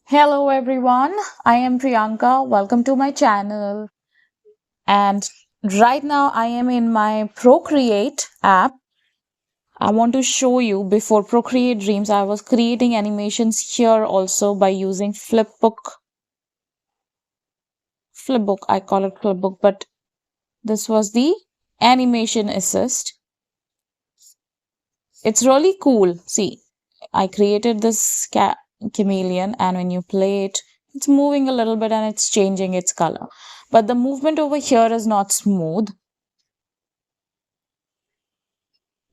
Hello everyone, I am Priyanka. Welcome to my channel. And right now I am in my Procreate app. I want to show you before Procreate Dreams, I was creating animations here also by using Flipbook. Flipbook, I call it Flipbook, but this was the animation assist. It's really cool. See, I created this chameleon, and when you play it, it's moving a little bit and it's changing its color. But the movement over here is not smooth,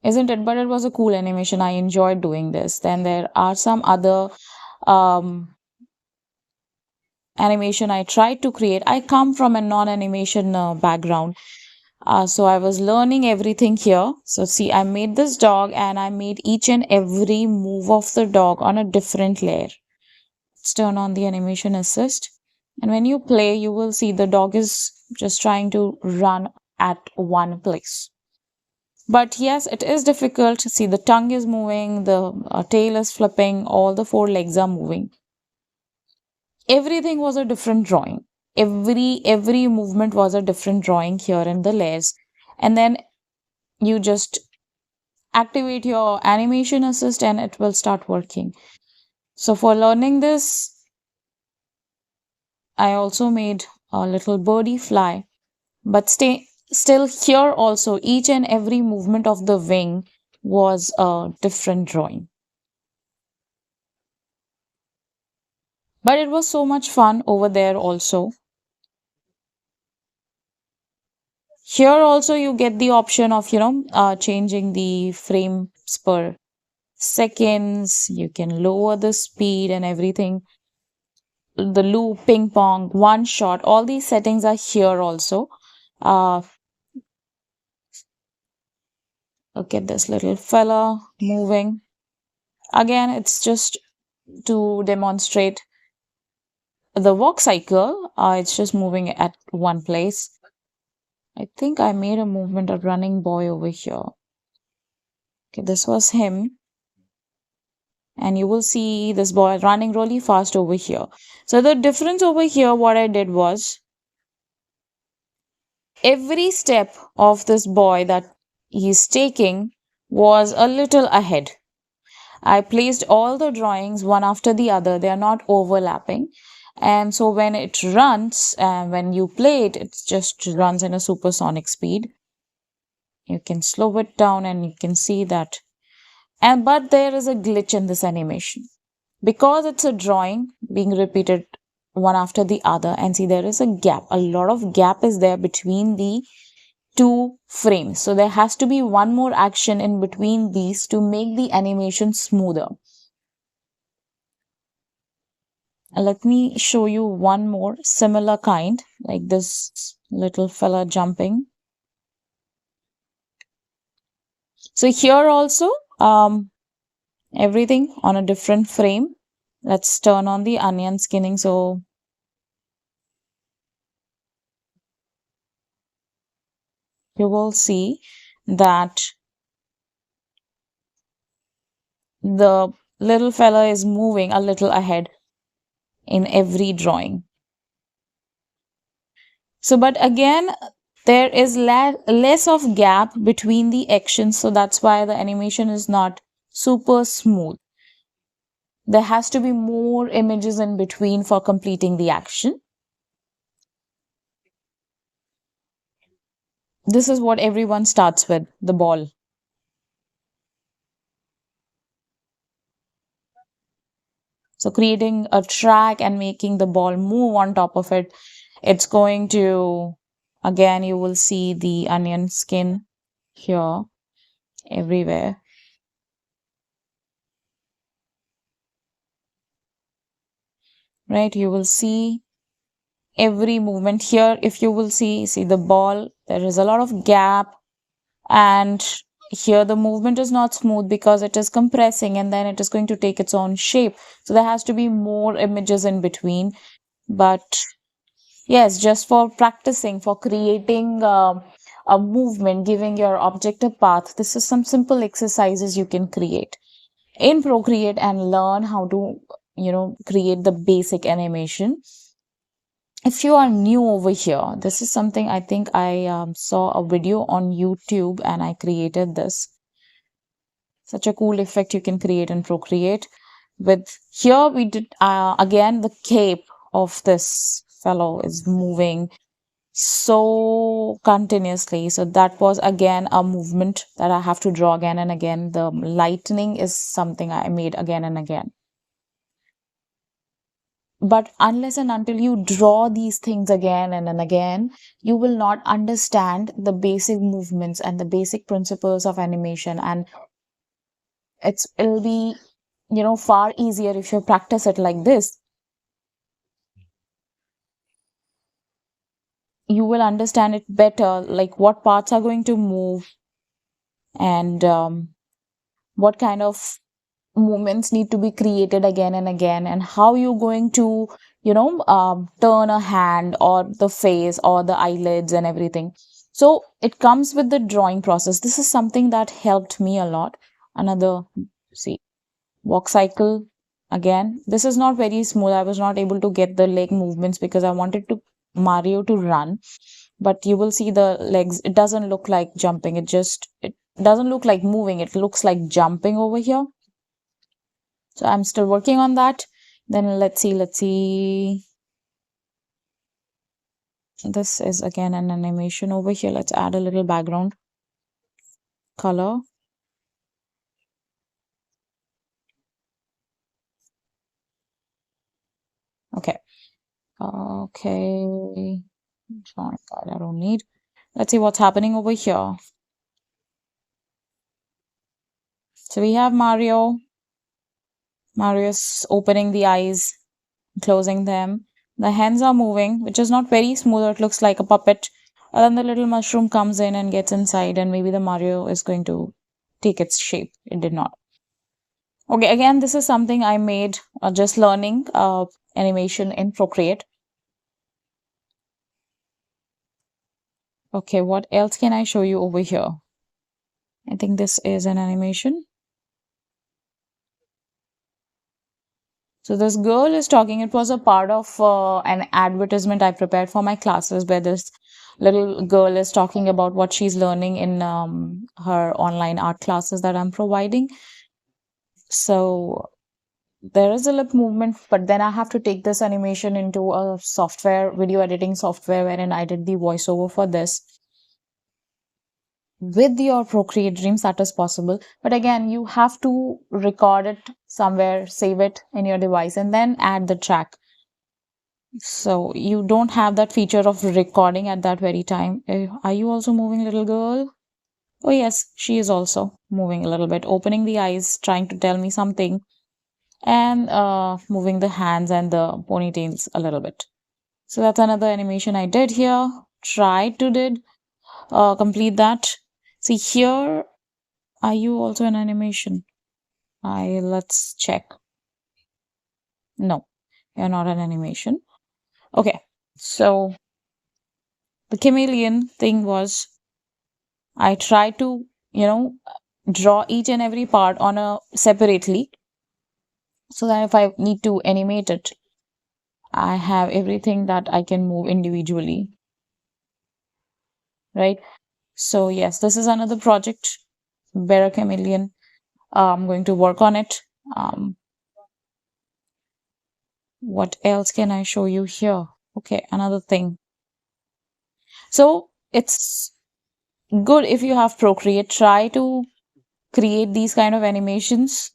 isn't it? But it was a cool animation. I enjoyed doing this. Then there are some other um, animation I tried to create. I come from a non-animation background. So I was learning everything here. So see, I made this dog and I made each and every move of the dog on a different layer. Let's turn on the animation assist. And when you play, you will see the dog is just trying to run at one place. But yes, it is difficult to see the tongue is moving, the tail is flipping, all the four legs are moving. Everything was a different drawing. Every movement was a different drawing here in the layers. And then you just activate your animation assist and it will start working. So for learning this, I also made a little birdie fly, but still here also each and every movement of the wing was a different drawing. But it was so much fun over there also. Here also you get the option of, changing the frames per seconds. You can lower the speed and everything. The loop, ping pong, one shot, all these settings are here also. Uh, Look at this little fella moving. Again, it's just to demonstrate the walk cycle. It's just moving at one place. I think I made a movement of running boy over here. Okay, this was him. And you will see this boy running really fast over here. So the difference over here, what I did was every step of this boy that he's taking was a little ahead. I placed all the drawings one after the other. They are not overlapping. And so when it runs, when you play it, it just runs in a supersonic speed. You can slow it down and you can see that. But there is a glitch in this animation. Because it's a drawing being repeated one after the other, and see there is a gap. A lot of gap is there between the two frames. So there has to be one more action in between these to make the animation smoother. Let me show you one more similar kind, like this little fella jumping. So here also, everything on a different frame. Let's turn on the onion skinning. So you will see that the little fella is moving a little ahead in every drawing. So, but again, there is less of gap between the actions. So that's why the animation is not super smooth. There has to be more images in between for completing the action. This is what everyone starts with, the ball. So creating a track and making the ball move on top of it, it's going to, again, you will see the onion skin here everywhere. Right, you will see every movement here. If you will see the ball, there is a lot of gap, and here the movement is not smooth because it is compressing and then it is going to take its own shape. So there has to be more images in between. But yes, just for practicing, for creating a movement, giving your object a path, this is some simple exercises you can create in Procreate and learn how to create the basic animation. If you are new over here, this is something I think I saw a video on YouTube and I created this. Such a cool effect you can create in Procreate. With here we did again the cape of this fellow is moving so continuously. So that was again a movement that I have to draw again and again. The lightning is something I made again and again. But unless and until you draw these things again and again, you will not understand the basic movements and the basic principles of animation. And it'll be, far easier if you practice it like this. You will understand it better, like what parts are going to move and what kind of movements need to be created again and again, and how you're going to turn a hand or the face or the eyelids and everything. So it comes with the drawing process. This is something that helped me a lot. Another, see, walk cycle. Again, this is not very smooth. I was not able to get the leg movements because I wanted to Mario to run, but you will see the legs. It doesn't look like jumping. It doesn't look like moving. It looks like jumping over here. So I'm still working on that. Then let's see. This is again an animation over here. Let's add a little background color. Okay. Okay. Sorry, God, I don't need. Let's see what's happening over here. So we have Mario. Mario's opening the eyes, closing them. The hands are moving, which is not very smooth. It looks like a puppet. And then the little mushroom comes in and gets inside, and maybe the Mario is going to take its shape. It did not. Okay, again, this is something I made just learning animation in Procreate. Okay, what else can I show you over here? I think this is an animation. So this girl is talking. It was a part of an advertisement I prepared for my classes where this little girl is talking about what she's learning in her online art classes that I'm providing. So there is a lip movement, but then I have to take this animation into a software, video editing software, wherein I did the voiceover for this. With your Procreate Dreams, that is possible. But again, you have to record it somewhere, save it in your device, and then add the track. So you don't have that feature of recording at that very time. Are you also moving, little girl? Oh, yes, she is also moving a little bit, opening the eyes, trying to tell me something, and moving the hands and the ponytails a little bit. So that's another animation I did here. Tried to did complete that. See here, are you also an animation? Let's check. No, you're not an animation. Okay, so the chameleon thing was I tried to, draw each and every part on a separately so that if I need to animate it, I have everything that I can move individually, right? So yes, this is another project, Bear Chameleon. I'm going to work on it. What else can I show you here? Okay, another thing. So it's good if you have Procreate. Try to create these kind of animations.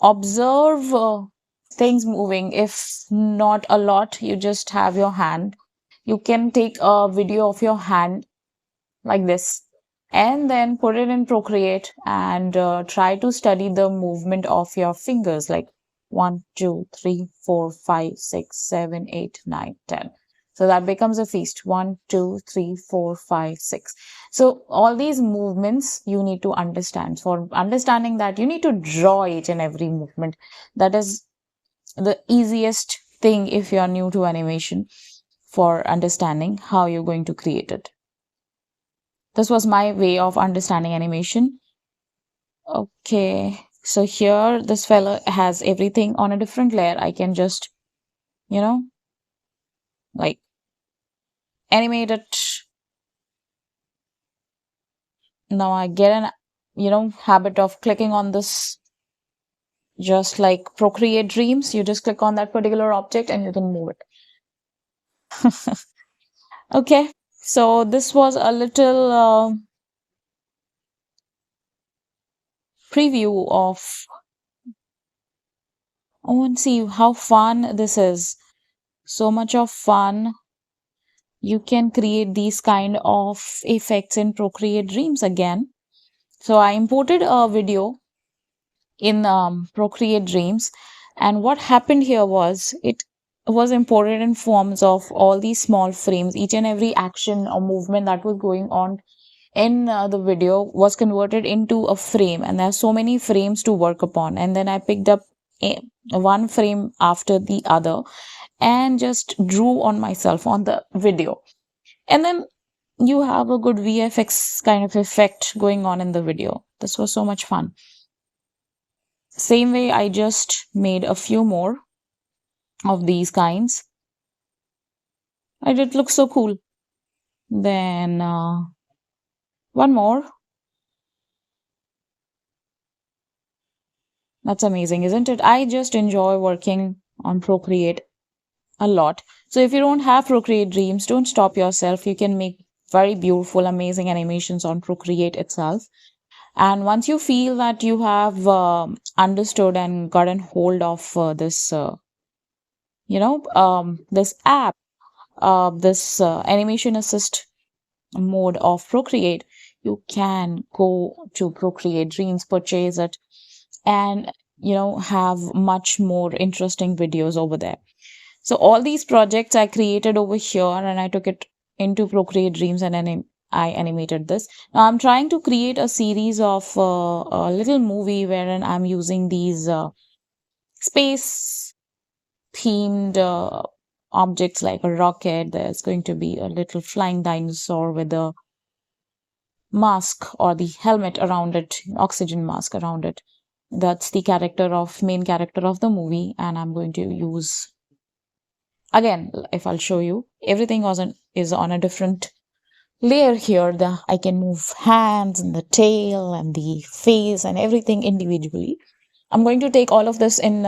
Observe things moving. If not a lot, you just have your hand. You can take a video of your hand like this and then put it in Procreate and try to study the movement of your fingers, like 1, 2, 3, 4, 5, 6, 7, 8, 9, 10. So that becomes a feast. 1, 2, 3, 4, 5, 6. So all these movements you need to understand. For understanding that, you need to draw each and every movement. That is the easiest thing if you are new to animation, for understanding how you're going to create it. This was my way of understanding animation. Okay. So here, this fella has everything on a different layer. I can just, you know, like animate it. Now I get an, habit of clicking on this, just like Procreate Dreams. You just click on that particular object and you can move it. Okay. So this was a little preview of, oh, and see how fun this is. So much of fun. You can create these kind of effects in Procreate Dreams again. So I imported a video in Procreate Dreams, and what happened here was it was imported in forms of all these small frames. Each and every action or movement that was going on in the video was converted into a frame, and there are so many frames to work upon. And then I picked up one frame after the other and just drew on myself on the video. And then you have a good VFX kind of effect going on in the video. This was so much fun. Same way, I just made a few more of these kinds. And it looks so cool. Then one more. That's amazing, isn't it? I just enjoy working on Procreate a lot. So if you don't have Procreate Dreams, don't stop yourself. You can make very beautiful, amazing animations on Procreate itself. And once you feel that you have understood and gotten hold of this app, this animation assist mode of Procreate, you can go to Procreate Dreams, purchase it, and have much more interesting videos over there. So all these projects I created over here, and I took it into Procreate Dreams, and I animated this. Now I'm trying to create a series of a little movie wherein I'm using these space themed objects like a rocket. There's going to be a little flying dinosaur with a mask or the helmet around it, oxygen mask around it. That's the main character of the movie, and I'm going to use, again, if I'll show you, everything is on a different layer here. I can move hands and the tail and the face and everything individually. I'm going to take all of this in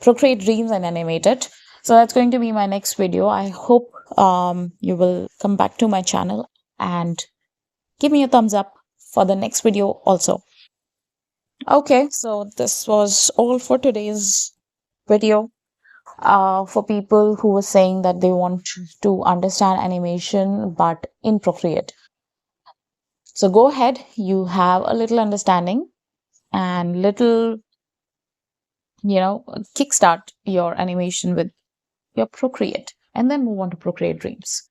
Procreate Dreams and animate it. So that's going to be my next video. I hope you will come back to my channel and give me a thumbs up for the next video also. Okay, so this was all for today's video. For people who were saying that they want to understand animation but in Procreate. So go ahead, you have a little understanding and little, kickstart your animation with your Procreate and then move on to Procreate Dreams.